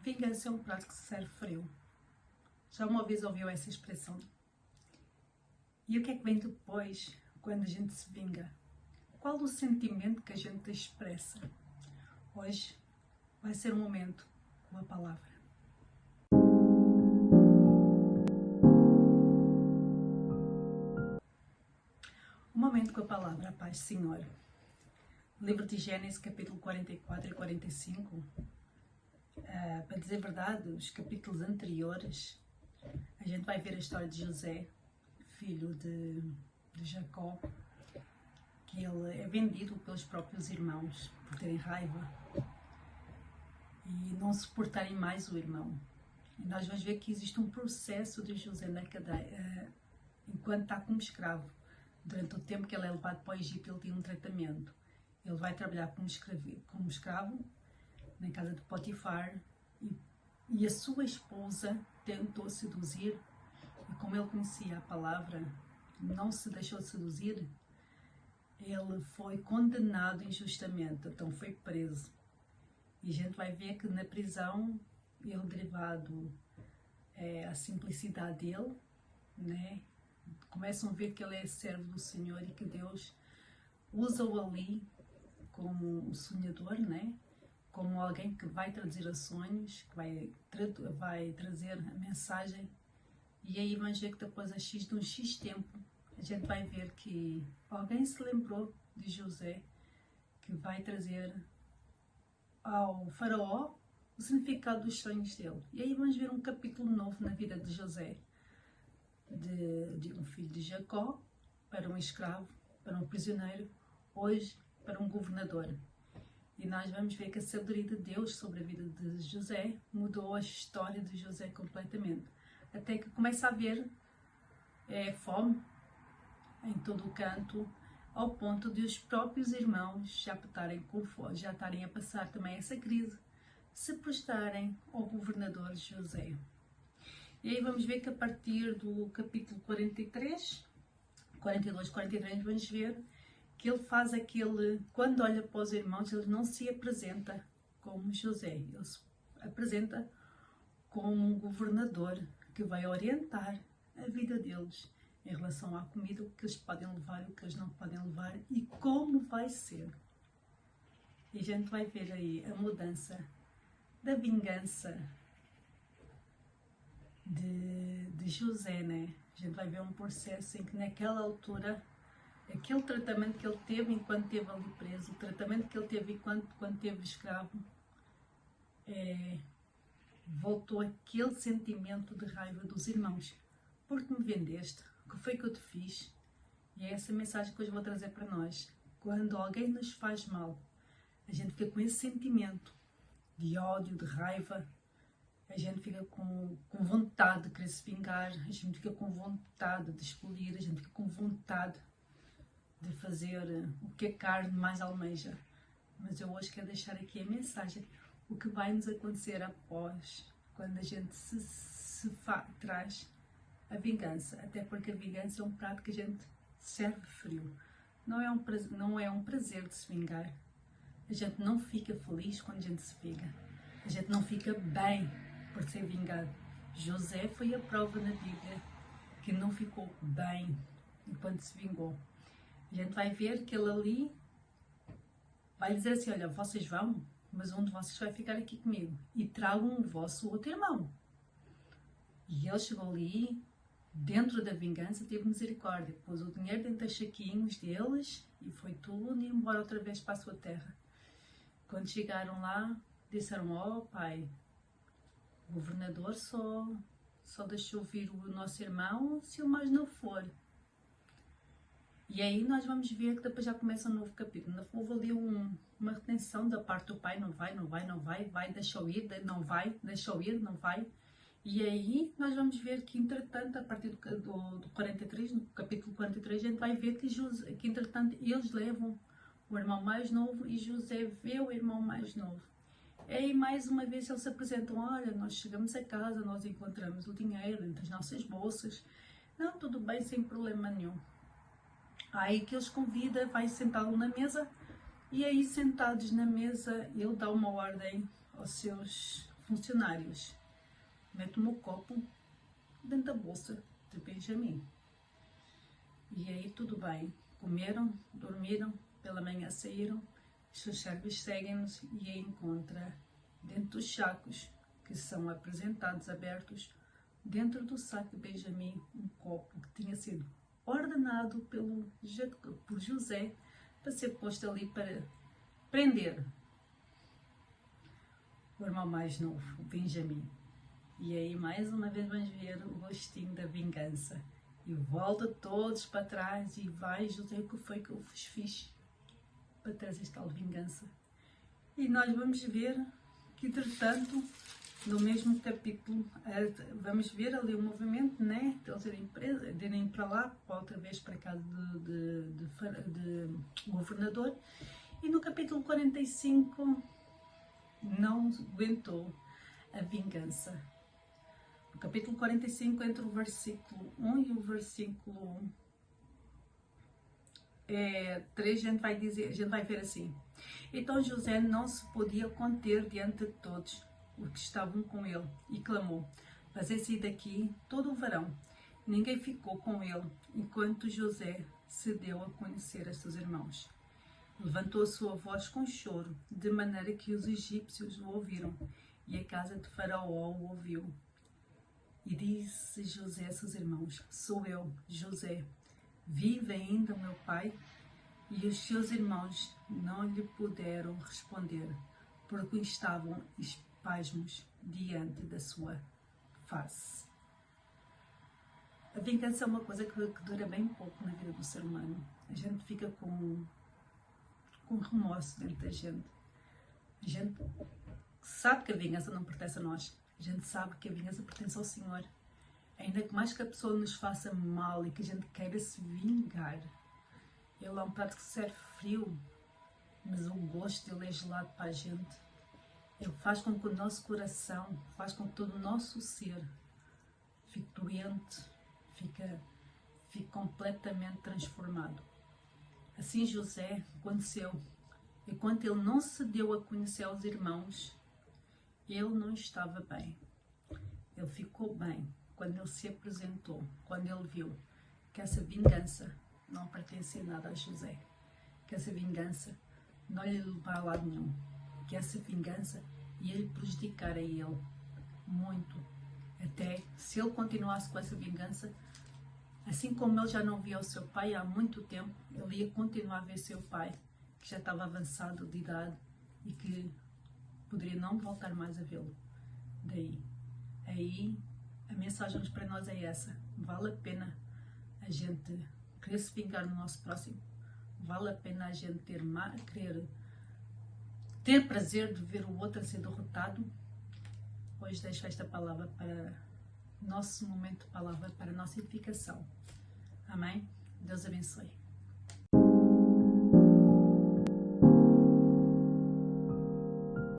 Vingança é um prato que se serve frio. Já uma vez ouviu essa expressão? E o que é que vem depois, quando a gente se vinga? Qual o sentimento que a gente expressa? Hoje vai ser um momento com a palavra. Um momento com a palavra, a paz do Senhor. Livro de Gênesis, capítulo 44 e 45. Para dizer a verdade, os capítulos anteriores, a gente vai ver a história de José, filho de Jacó, que ele é vendido pelos próprios irmãos por terem raiva e não suportarem mais o irmão. E nós vamos ver que existe um processo de José na cadeia, enquanto está como escravo. Durante o tempo que ele é levado para o Egito, ele tem um tratamento. Ele vai trabalhar como escravo na casa de Potifar e a sua esposa tentou seduzir, e como ele conhecia a palavra, não se deixou seduzir. Ele foi condenado injustamente, então foi preso. E a gente vai ver que na prisão, ele, derivado à simplicidade dele, né, começam a ver que ele é servo do Senhor e que Deus usa-o ali como um sonhador, né, como alguém que vai traduzir os sonhos, que vai trazer a mensagem. E aí vamos ver que depois de um X tempo, a gente vai ver que alguém se lembrou de José, que vai trazer ao faraó o significado dos sonhos dele. E aí vamos ver um capítulo novo na vida de José, de um filho de Jacó, para um escravo, para um prisioneiro, hoje para um governador. E nós vamos ver que a sabedoria de Deus sobre a vida de José mudou a história de José completamente. Até que começa a haver fome em todo o canto, ao ponto de os próprios irmãos já estarem a passar também essa crise, se prostrarem ao governador José. E aí vamos ver que a partir do capítulo 42, 43, vamos ver que ele faz quando olha para os irmãos, ele não se apresenta como José, ele se apresenta como um governador que vai orientar a vida deles em relação à comida, o que eles podem levar, o que eles não podem levar e como vai ser. E a gente vai ver aí a mudança da vingança de José, né? A gente vai ver um processo em que naquela altura, aquele tratamento que ele teve enquanto esteve ali preso, o tratamento que ele teve quando esteve escravo, voltou aquele sentimento de raiva dos irmãos. Porque me vendeste? O que foi que eu te fiz? E é essa mensagem que hoje vou trazer para nós. Quando alguém nos faz mal, a gente fica com esse sentimento de ódio, de raiva, a gente fica com vontade de querer se vingar, a gente fica com vontade de explodir, a gente fica com vontade de fazer o que a carne mais almeja. Mas eu hoje quero deixar aqui a mensagem, o que vai nos acontecer após, quando a gente traz a vingança, até porque a vingança é um prato que a gente serve frio. Não é um prazer de se vingar. A gente não fica feliz quando a gente se vinga. A gente não fica bem por ser vingado. José foi a prova na Bíblia que não ficou bem enquanto se vingou. A gente vai ver que ele ali vai dizer assim, olha, vocês vão, mas um de vocês vai ficar aqui comigo e tragam o vosso outro irmão. E ele chegou ali, dentro da vingança, teve misericórdia, pôs o dinheiro dentro dos saquinhos deles e foi tudo e embora outra vez para a sua terra. Quando chegaram lá, disseram, pai, o governador só deixou vir o nosso irmão se o mais não for. E aí nós vamos ver que depois já começa um novo capítulo. Houve ali uma retenção da parte do pai, não vai, deixa-o ir, não vai, deixa-o ir, não vai. E aí nós vamos ver que, entretanto, a partir do 43, no capítulo 43, a gente vai ver que entretanto, eles levam o irmão mais novo e José vê o irmão mais novo. E aí, mais uma vez, eles se apresentam, olha, nós chegamos a casa, nós encontramos o dinheiro entre as nossas bolsas. Não, tudo bem, sem problema nenhum. Aí que eles convida, vai sentá-lo na mesa, e aí sentados na mesa, ele dá uma ordem aos seus funcionários: mete o meu copo dentro da bolsa de Benjamim. E aí tudo bem, comeram, dormiram, pela manhã saíram, os seus servos seguem-nos e aí encontra dentro dos sacos que são apresentados abertos, dentro do saco de Benjamim, um copo que tinha sido ordenado por José para ser posto ali para prender o irmão mais novo, o Benjamim. E aí mais uma vez vamos ver o gostinho da vingança. E volta todos para trás e vai, José, o que foi que eu vos fiz para trazer esta tal vingança? E nós vamos ver que, entretanto, no mesmo capítulo, vamos ver ali o movimento, né? Eles irem para lá, outra vez para a casa de governador. E no capítulo 45, não aguentou a vingança. No capítulo 45, entre o versículo 1 e o versículo 3, a gente vai ver assim: então José não se podia conter diante de todos os que estavam com ele, e clamou: fazei-se daqui todo o varão. Ninguém ficou com ele, enquanto José se deu a conhecer a seus irmãos. Levantou a sua voz com choro, de maneira que os egípcios o ouviram, e a casa de Faraó o ouviu. E disse José a seus irmãos: sou eu, José. Vive ainda o meu pai? E os seus irmãos não lhe puderam responder, porque estavam espasmos diante da sua face. A vingança é uma coisa que dura bem pouco na vida do ser humano. A gente fica com remorso dentro da gente. A gente sabe que a vingança não pertence a nós. A gente sabe que a vingança pertence ao Senhor. Ainda que mais que a pessoa nos faça mal e que a gente queira se vingar, ele é um prato que serve frio, mas o gosto dele é gelado para a gente. Ele faz com que o nosso coração, faz com que todo o nosso ser fique doente, fique completamente transformado. Assim José aconteceu. Enquanto ele não se deu a conhecer aos irmãos, ele não estava bem. Ele ficou bem quando ele se apresentou, quando ele viu que essa vingança não pertencia nada a José, que essa vingança não lhe levava a lado nenhum, que essa vingança ia lhe prejudicar a ele muito. Até se ele continuasse com essa vingança, assim como ele já não via o seu pai há muito tempo, ele ia continuar a ver seu pai, que já estava avançado de idade e que poderia não voltar mais a vê-lo. Daí, aí, a mensagem para nós é essa: vale a pena a gente querer se vingar no nosso próximo, vale a pena a gente querer ter prazer de ver o outro a ser derrotado. Hoje deixo esta palavra para nosso momento de palavra, para a nossa edificação. Amém? Deus abençoe.